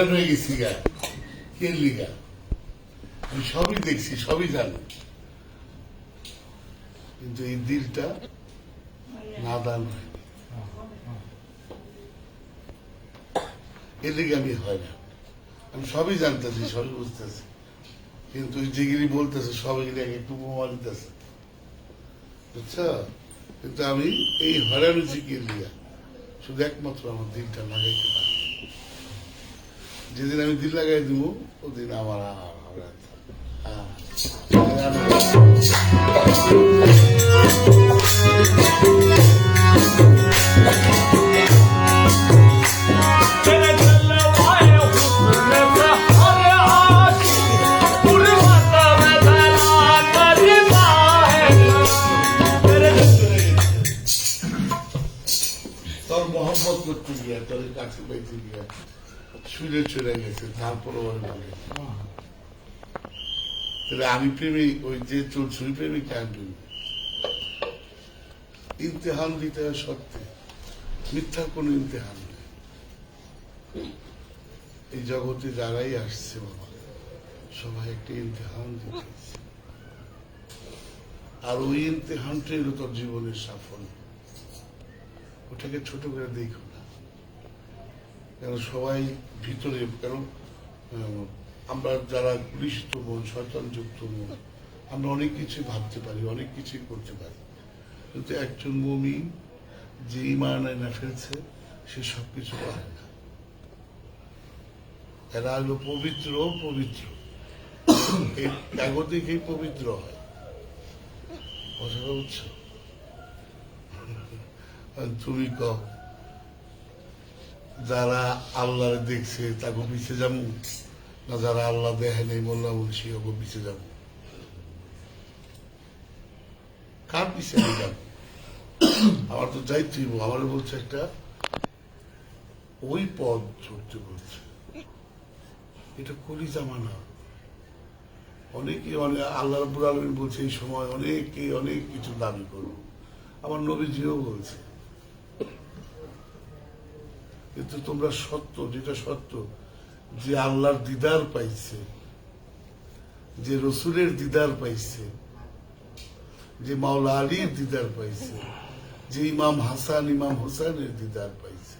হয়রান হয়ে গেছি গা কে লিগা আমি সবই দেখছি সবই জানি কিন্তু এই দিলটা নাদান হয়নি এর লিগে আমি হয় না আমি সবই জানতেছি সবই বুঝতেছি কিন্তু যেগুলি বলতেছে সবগুলি একটু বোমা দিতেছে বুঝছো কিন্তু আমি এই হয়রানি কে লিগা শুধু একমাত্র আমার দিলটা লাগাইতে পারি যেদিন আমি দিল লাগাই দিব ওদিন আমার তোর মহব্বত করতে গিয়া তোর কাছে পাইতে গিয়া শুনে চলে গেছে তারপর তাহলে আমি প্রেমিক ওই যে চলছুই প্রেমিক আমি ইমতেহান দিতে হয় সত্যি মিথ্যা কোন ইমতেহান নেই এই জগতে যারাই আসছে বাবা সবাই একটা ইমতেহান দিতে আর ওই ইমতেহানটাই হলো তোর জীবনের সাফল্য ওটাকে ছোট করে দেখো না কেন সবাই ভিতরে কেন আমরা যারা কলুষিত মন শয়তানযুক্ত মন আমরা অনেক কিছু ভাবতে পারি অনেক কিছুই করতে পারি কিন্তু একজন মুমিন যে ঈমান এনে ফেলছে সে সবকিছু পারে না এরা হলো পবিত্র পবিত্র এই ত্যাগ দেখেই পবিত্র হয় কথাটা বুঝছো তুমি কও যারা আল্লাহ দেখছে তাকে পিছিয়ে যাবো না যারা আল্লাহ দেখে নেই বললাম সে ওকে পিছিয়ে যাবো কার পিছিয়ে আমি যাবো আমার তো যাইতেই আমার বলছে একটা ওই পথ চড়তে বলছে এটা কলি জামানা অনেকে অনেক আল্লাহ রাব্বুল আলামিন বলছে এই সময় অনেকে অনেক কিছু দাবি করবো আমার নবীজিও বলছে কিন্তু তোমরা সত্য যেটা সত্য যে আল্লাহর দিদার পাইছে যে রসুলের দিদার পাইছে যে মাওলা আলীর দিদার পাইছে যে ইমাম হাসান ইমাম হোসেনের দিদার পাইছে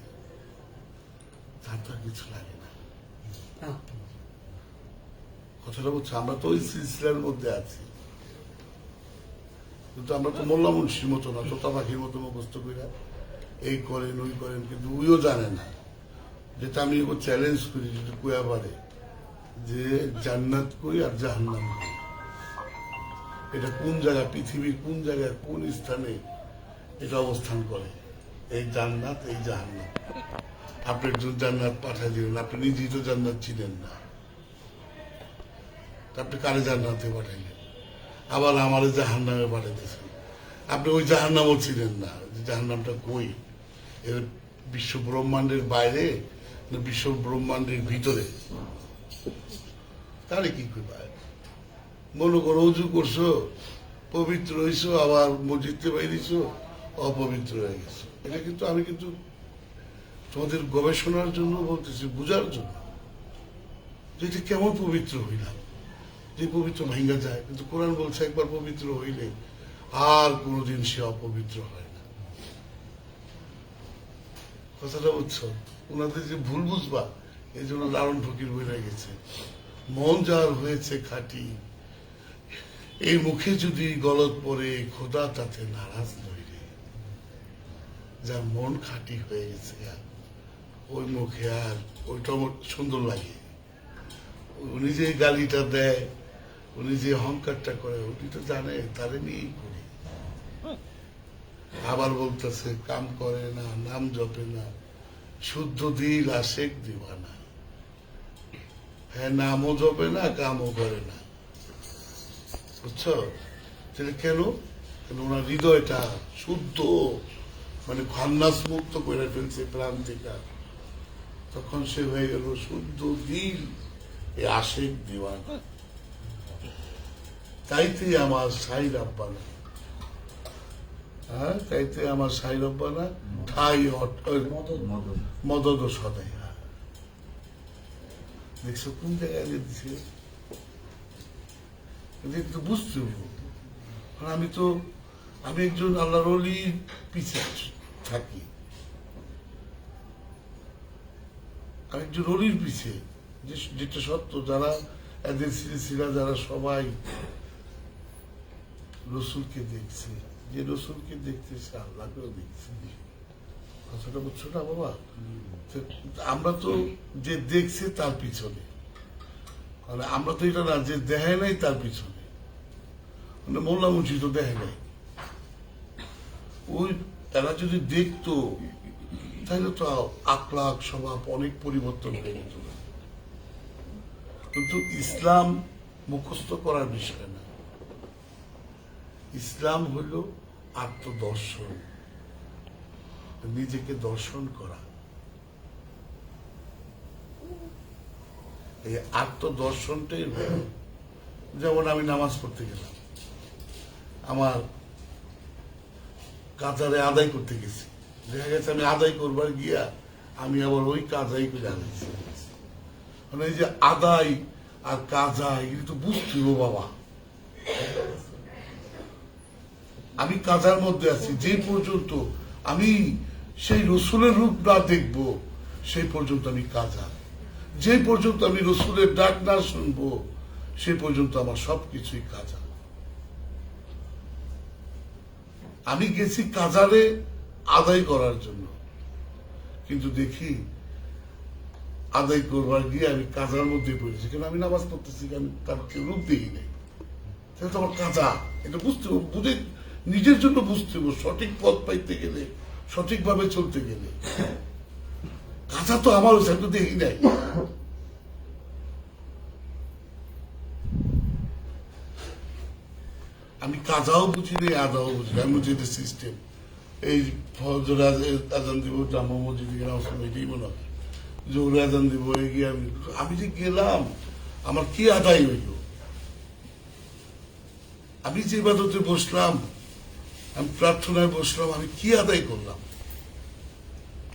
তার তো কিছু লাগে না কথাটা বলছে আমরা তো ওই সিলসিলার মধ্যে আছি কিন্তু আমরা তো মোল্লা মুন্সির মতো না তোতা পাখির মতো মুখস্থ করে এই করেন ওই করেন কিন্তু ওইও জানে না যেটা আমি ওকে চ্যালেঞ্জ করি যেটা কুয়া পারে যে জান্নাত কই আর জাহান্নাম কই এটা কোন জায়গা পৃথিবীর কোন জায়গায় কোন স্থানে এটা অবস্থান করে এই জান্নাত এই জাহান্নাম আপনি একজন জান্নাত পাঠাই দিলেন আপনি নিজেই তো জান্নাত ছিলেন না আপনি কারে জান্নাতে পাঠাইলেন আবার আমার জাহান্নামে পাঠাইতেছেন আপনি ওই জাহান্নামও ছিলেন না জাহান্নামটা কই এর বিশ্ব ব্রহ্মাণ্ডের বাইরে না বিশ্ব ব্রহ্মাণ্ডের ভিতরে তাহলে কি করবে মনে করো উজু করছো পবিত্র হইছো আবার মসজিদে বাইরেছো অপবিত্র হয়ে গেছো এটা কিন্তু আমি কিন্তু তোমাদের গবেষণার জন্য বলতেছি বুঝার জন্য যে এটা কেমন পবিত্র হইলাম যে পবিত্র ভাঙ্গা যায় কিন্তু কোরআন বলছে একবার পবিত্র হইলে আর কোনোদিন সে অপবিত্র হয় না কথাটা বুঝছো ওনাদের যে ভুল বুঝবা এই জন্য লালন ফকির বইরা গেছে মন যার হয়েছে খাঁটি এই মুখে যদি গলত পরে খোদা তাতে নারাজ নই রে যার মন খাঁটি হয়ে গেছে ওই মুখে আর ওইটা সুন্দর লাগে উনি যে গালিটা দেয় উনি যে অহংকারটা করে উনি তো জানে তারে নিয়েই করি আবার বলতেছে কাম করে না নাম জপে না শুদ্ধ দিল আশেক দিবানা হ্যাঁ নামও জপে না কামও করে না বুঝছো তাহলে কেন ওনার হৃদয়টা শুদ্ধ মানে খান্নাস মুক্ত করে ফেলছে প্রাণ থেকে তখন সে হয়ে গেল শুদ্ধ দিল এ আশেক দিওয়ানা তাইতে আমার সাই রাব্বানা হ্যাঁ তাইতে আমার সাই রাব্বানা ঠাই মদত সদাই দেখছো কোন জায়গায় দিচ্ছে, একটু বুঝতে হবে। আমি একজন আল্লাহর ওলির পিছে থাকি, আমি একজন ওলির পিছে, যেটা সত্য। যারা এদের সিলসিলা যারা সবাই রসুলকে দেখছে, যে রসুলকে দেখতেছে আল্লাহকেও দেখছে। কথাটা বুঝছো না বাবা? আমরা তো যে দেখছে তার পিছনে, মানে আমরা তো এটা না যে দেখে নাই তার পিছনে, মানে মোল্লা মুন্সি তো দেখে নাই। ওই এরা যদি দেখতো তাহলে তো আখলাক স্বভাব অনেক পরিবর্তন হয়ে যেত। কিন্তু ইসলাম মুখস্থ করার বিষয় না, ইসলাম হইল আত্মদর্শন, নিজেকে দর্শন করা। এই আত্মদর্শনটাই হল, যেমন আমি নামাজ পড়তে গেলাম, আমার কাজারে আদায় করতে গেছি, দেখা গেছে আমি আদায় করবার গিয়া আমি আবার ওই কাজাই করে আদাইছি। মানে এই যে আদায় আর কাজা এগুলি তো বুঝতে হবে বাবা। আমি কাজার মধ্যে আছি, যে পর্যন্ত আমি সেই রসুলের রূপ না দেখব সেই পর্যন্ত আমি কাজা, যে পর্যন্ত আমি রসুলের ডাক না শুনবো সে পর্যন্ত আমার সবকিছুই কাজা। আমি গেছি কাজারে আদায় করার জন্য, কিন্তু দেখি আদায় করবার গিয়ে আমি কাজার মধ্যে পড়েছি, কেন আমি নামাজ পড়তেছি, আমি তার রূপ দেখি নাই। তাহলে তো আমার কাজা, এটা বুঝতে হবে, বুঝে নিজের জন্য বুঝতে হবে। সঠিক পথ পাইতে গেলে, সঠিকভাবে চলতে গেলে কাজা তো আমার হয়েছে, আমি তো দেখি নাই। আমি কাজাও বুঝি নেই, আদাও বুঝি না, আমি বুঝি এটা সিস্টেম। এই ফজর আজান দিব, জামা মসজিদে গেলাম, এটাই মনে হয় জোহর আজান দিব, এগিয়ে আমি যে গেলাম আমার কি আদায় হইল? আমি যে ইবাদতে বসলাম, আমি প্রার্থনায় বসলাম, আমি কি আদায় করলাম?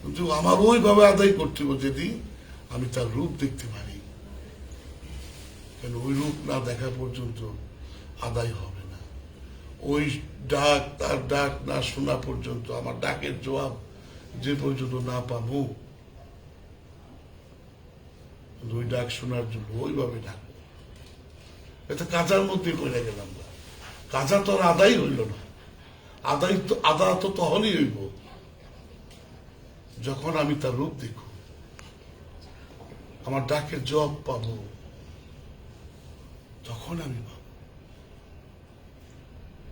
কিন্তু আমার ওইভাবে আদায় করতে হবে যদি আমি তার রূপ দেখতে পারি, কেন ওই রূপ না দেখা পর্যন্ত আদায় হবে না। ওই ডাক, তার ডাক না শোনা পর্যন্ত, আমার ডাকের জবাব যে পর্যন্ত না পাবো, ওই ডাক শোনার জন্য ওইভাবে ডাক। এটা কাজার মধ্যে পড়ে গেলাম না, কাজা তো আর আদায় হইল না। আদা তো তখনই হইব যখন আমি তার রূপ দেখব, আমার ডাকের জবাব পাবো, তখন আমি পাবো।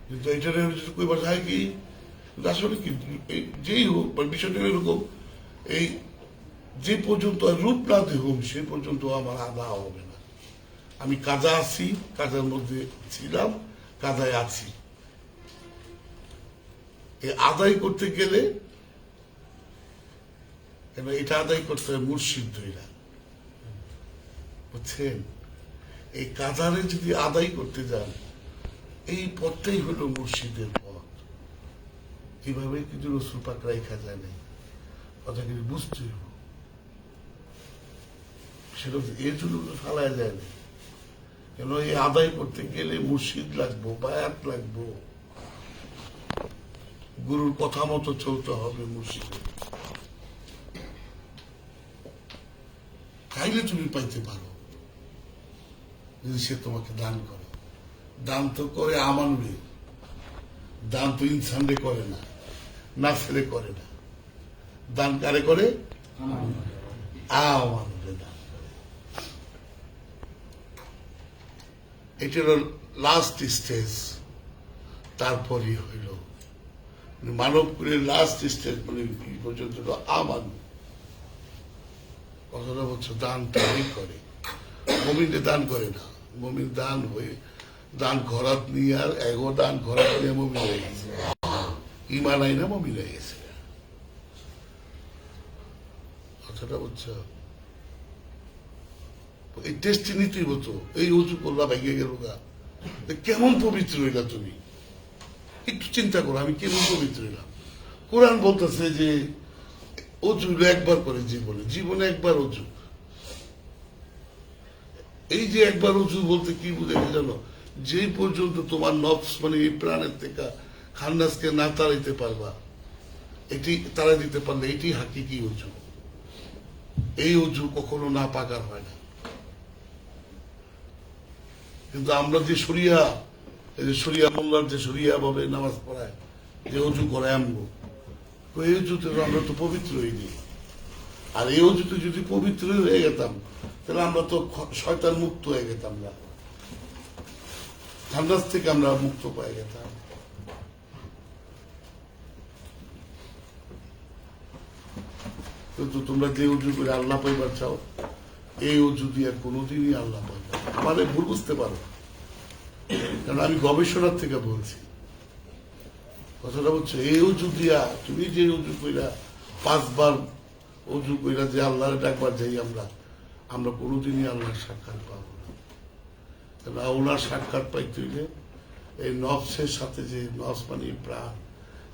কিন্তু এটা কইবার যায় কি, আসলে কি যেই হোক, বিষয়টা এরকম, এই যে পর্যন্ত রূপ না দেখুন সে পর্যন্ত আমার আদা হবে না। আমি কাজা আছি, কাজার মধ্যে ছিলাম, কাজায় আছি। এই আদায় করতে গেলে এটা আদায় করতে হয় মুর্শিদ ধইরা, বুঝছেন? এই কাজারে যদি আদায় করতে যান, এই পথটাই হলো মুর্শিদের পথ। এইভাবে কিন্তু রসুল পাক রাইখা যায় নাই, কথা কিন্তু বুঝতে হইব। সেটা এর জন্য ফালায় যায় না, কেন এই আদায় করতে গেলে মুর্শিদ লাগবো, বায়াত লাগবো, গুরুর কথা মতো চলতে হবে মুর্শিদের, তাইলে তুমি পাইতে পারো। যদি সে তোমাকে দান করে, দান তো করে আমানুরে, দান তো ইনসানরে করে না, নাফসে করে না, দান কারে করে? আমানুরে দান করে। এটা হল লাস্ট স্টেজ, তারপরই হইল মানবকুলের লাস্ট স্টেজ, মানে এই পর্যন্ত আমানু। কথাটা বলছো, দান তাই করে, মমিনে দান করে না। মমিন দান হয়ে দান ঘরাত নিয়ে, আর এগো দান ঘরাত নিয়ে মমিন হয়ে গেছে, ইমান আই না মমিন হয়ে গেছে। কথাটা বলছো, এই টেস্টি নিতেই হতো। এই উঁচু করলা ভেঙে গেল গা, কেমন পবিত্র হইলা তুমি? একটু চিন্তা করো, আমি কেমন পবিত্র হইলাম? কোরআন বলতেছে যে অজু একবার করে জীবনে, জীবনে একবার অজু। এই যে একবার অজু বলতে কি বুঝাইতে জানো, যে পর্যন্ত তোমার নফস মানে এই প্রাণের থেকে খান্নাসকে না তাড়াইতে পারবা, এটি তাড়াই দিতে পারলে এটি হাকিকি অজু। এই অজু কখনো না পাকার হয় না। কিন্তু আমরা যে শরিয়া, এই যে শরিয়া মোল্লার যে শরিয়া ভাবে নামাজ পড়ায়, যে অজু করে আমগো, এই অজুতে আমরা তো পবিত্র হইনি। আর এই অজুতে যদি পবিত্র হয়ে যেতাম তাহলে আমরা তো শয়তান মুক্ত হয়ে যেতাম না, ঠান্ডার থেকে আমরা মুক্ত পেয়ে যেতাম। কিন্তু তোমরা যে অজু করে আল্লাহ পাইবার চাও, এই অজু দিয়ে কোনোদিনই আল্লাহ পাইবা। মানে ভুল বুঝতে পারো, কারণ আমি গবেষণার থেকে বলছি কথাটা। হচ্ছে এই অজু দিয়া তুমি যে অজু কইরা 5 বার অজু কইরা যে আল্লাহরে ডাকবার যাই আমরা কোনোদিনই আল্লাহর সাক্ষাৎ পাবো না। কারণ ওনার সাক্ষাৎ পাইতে হইলে এই নফসের সাথে, যে নফস মানে প্রাণ,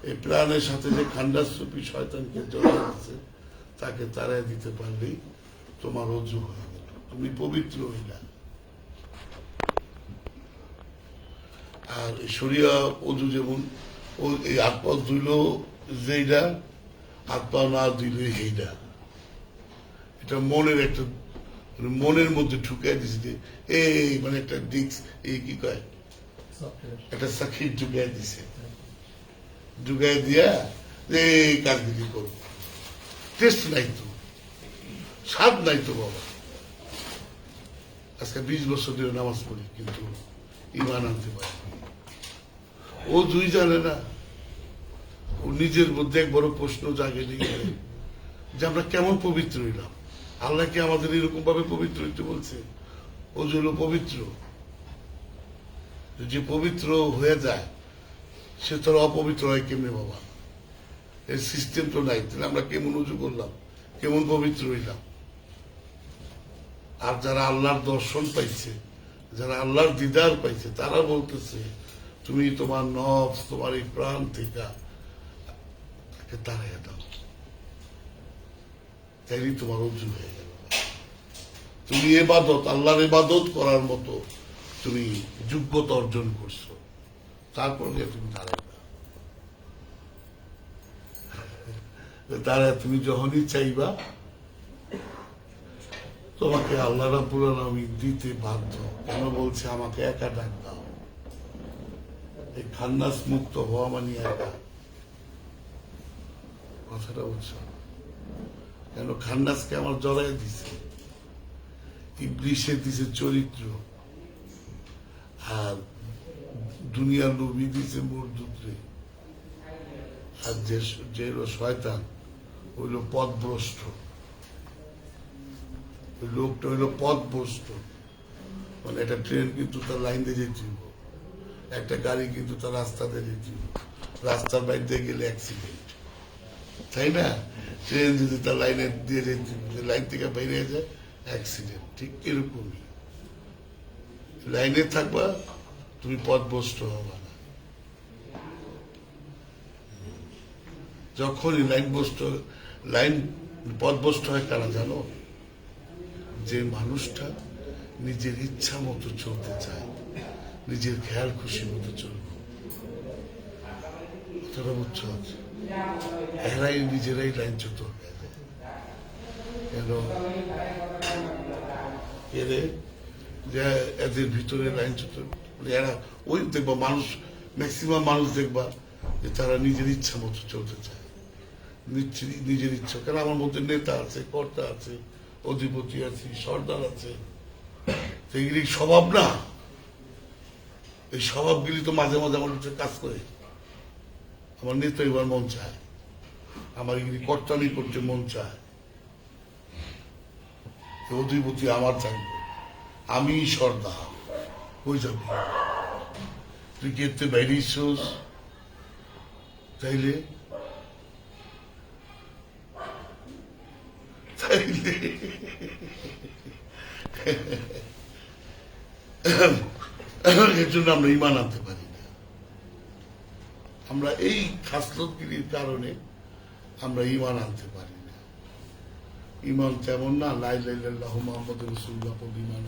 এই প্রাণের সাথে যে খান্ডাসরূপী শয়তানকে জড়িয়ে আছে, তাকে তাড়াই দিতে পারলেই তোমার অজু হয়ে গেল, তুমি পবিত্র হইলা। আর শরিয়া অজু যেমন এই হাত পা ধুইল যেইটা, হাত পা না ধুইল সেইটা, এটা মনের একটা, মনের মধ্যে ঢুকাই দিছে যে এই মানে একটা ডিক্স, এই কি কয়, একটা সাক্ষী ঢুকাই দিছে, ঢুকাই দিয়া যে এই কাজগুলি করবো। টেস্ট নাই তো, স্বাদ নাই তো বাবা। আজকে 20 বছর ধরে নামাজ পড়ি, কিন্তু ইমান আনতে পারি। ও দুই জানে না, ও নিজের মধ্যে এক বড় প্রশ্ন জাগে নিয়ে যে আমরা কেমন পবিত্র হইলাম। আল্লাহ কি আমাদের এরকম ভাবে পবিত্র হইতে বলছে? ও যে হলো পবিত্র, যে পবিত্র হয়ে যায় সে তোর অপবিত্র হয় কেমনে বাবা? এর সিস্টেম তো নাই। তাহলে আমরা কেমন উজু করলাম, কেমন পবিত্র হইলাম? আর যারা আল্লাহর দর্শন পাইছে, যারা আল্লাহর দিদার পাইছে, তারা বলতেছে তুমি তোমার নফস, তোমার এই প্রাণ থেকে তাকে তাড়াইয়া দাও, তাইলেই তোমার উজু হয়ে গেল। তুমি ইবাদত, আল্লাহর ইবাদত করার মতো তুমি যোগ্যতা অর্জন করছো, তারপর তুমি দাঁড়াইবা। দাঁড়ায় তুমি যখনই চাইবা, তোমাকে আল্লাহ রাব্বুল আলামিন দিতে বাধ্য। কেন বলছে আমাকে একা ডাক দাও? এই খান্নাস মুক্ত হওয়া মানে একা, কথাটা বুঝছো? কেন খান্নাসকে আমার জড়াই দিছে, ইবলিসে দিছে চরিত্র, আর দুনিয়ার নবী দিছে মরদুদরে, আর যে শয়তান হইল পথভ্রষ্ট। ওই লোকটা হইল পথভ্রষ্ট। মানে একটা ট্রেন কিন্তু তার লাইন দিয়ে যেতে, একটা গাড়ি কিন্তু তার রাস্তা দিয়ে যেতে, রাস্তার বাইরে দিয়ে গেলে অ্যাক্সিডেন্ট, তাই না? ট্রেন যদি তার লাইনে দিয়ে যেতে, লাইন থেকে বাইরে যায় অ্যাক্সিডেন্ট। ঠিক এরকমই লাইনে থাকবা, তুমি পথভ্রষ্ট হবা না। যখনই লাইন পথভ্রষ্ট হয় কারা জানো? যে মানুষটা নিজের ইচ্ছা মতো চলতে চায়, নিজের খেয়াল খুশি মতো চলবে, কথাটা বুঝছো? এরাই নিজেরাই লাইনচ্যুত হয়ে যায়। কেন? যে এদের ভিতরে লাইনচ্যুত, এরা ওই দেখবা মানুষ, ম্যাক্সিমাম মানুষ দেখবা যে তারা নিজের ইচ্ছা মতো চলতে চায়, নিজের ইচ্ছা। কেন আমার মধ্যে নেতা আছে, কর্তা আছে, অধিপতি আছে, সর্দার আছে, এগুলি স্বভাব না। এই স্বভাবগুলি তো মাঝে মাঝে আমার কাছে কাজ করে। আমার নেতা এবার মন চায়, আমার এগুলি কর্তানি করতে মন চায়, অধিপতি আমার চাইবে, আমি সর্দার। হয়ে যাবে, তুই কেতে বাইরেছিস তাইলে তাইলে এর জন্য আমরা ইমান আনতে পারি না। আমরা এই খাসলতগিরির কারণে আমরা ইমান আনতে পারি না। ইমান তেমন না, লা ইলাহা ইল্লাল্লাহু মুহাম্মাদুর রাসূলুল্লাহ ইমান।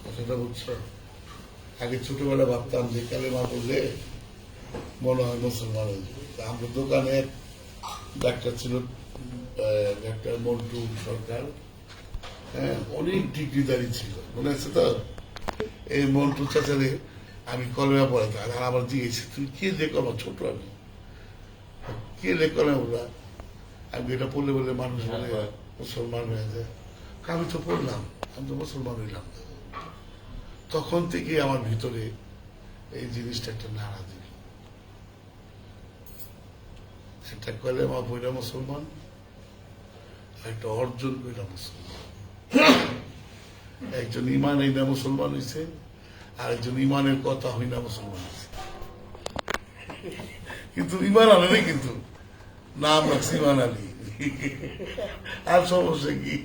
কথাটা বুঝছো? আগে ছোটবেলা ভাবতাম যে কালেমা বললে মনে হয় মুসলমান হয়ে যাবে। তা আমাদের দোকানে এক ডাক্তার ছিল, ডাক্তার মন্টু সরকার। হ্যাঁ, অনেক ডিগ্রিদারি ছিল, মনে আছে তো? এই মন্টু চাচারে আমি কলেমা পড়াতাম, আর আমার জিজ্ঞেস তুই কে লেখো, আমার ছোট আমি কে লেখো না ওরা, আমি এটা পড়লে বলে মানুষ বলে মুসলমান হয়ে যায়। আমি তো পড়লাম, আমি তো মুসলমান হইলাম। তখন থেকে আমার ভিতরে এই জিনিসটা একটা নাড়া দিল, একটা কলেমা পড়া মুসলমান, আর একটা অর্জন কইরা মুসলমান। একজন ইমান হইনা মুসলমান হয়েছে, আর একজন ইমানের কথা হইনা মুসলমান হয়েছে। কিন্তু ইমান আনে নাই, কিন্তু নাম রাখছে ইমান আলী। আর সমস্যা কি?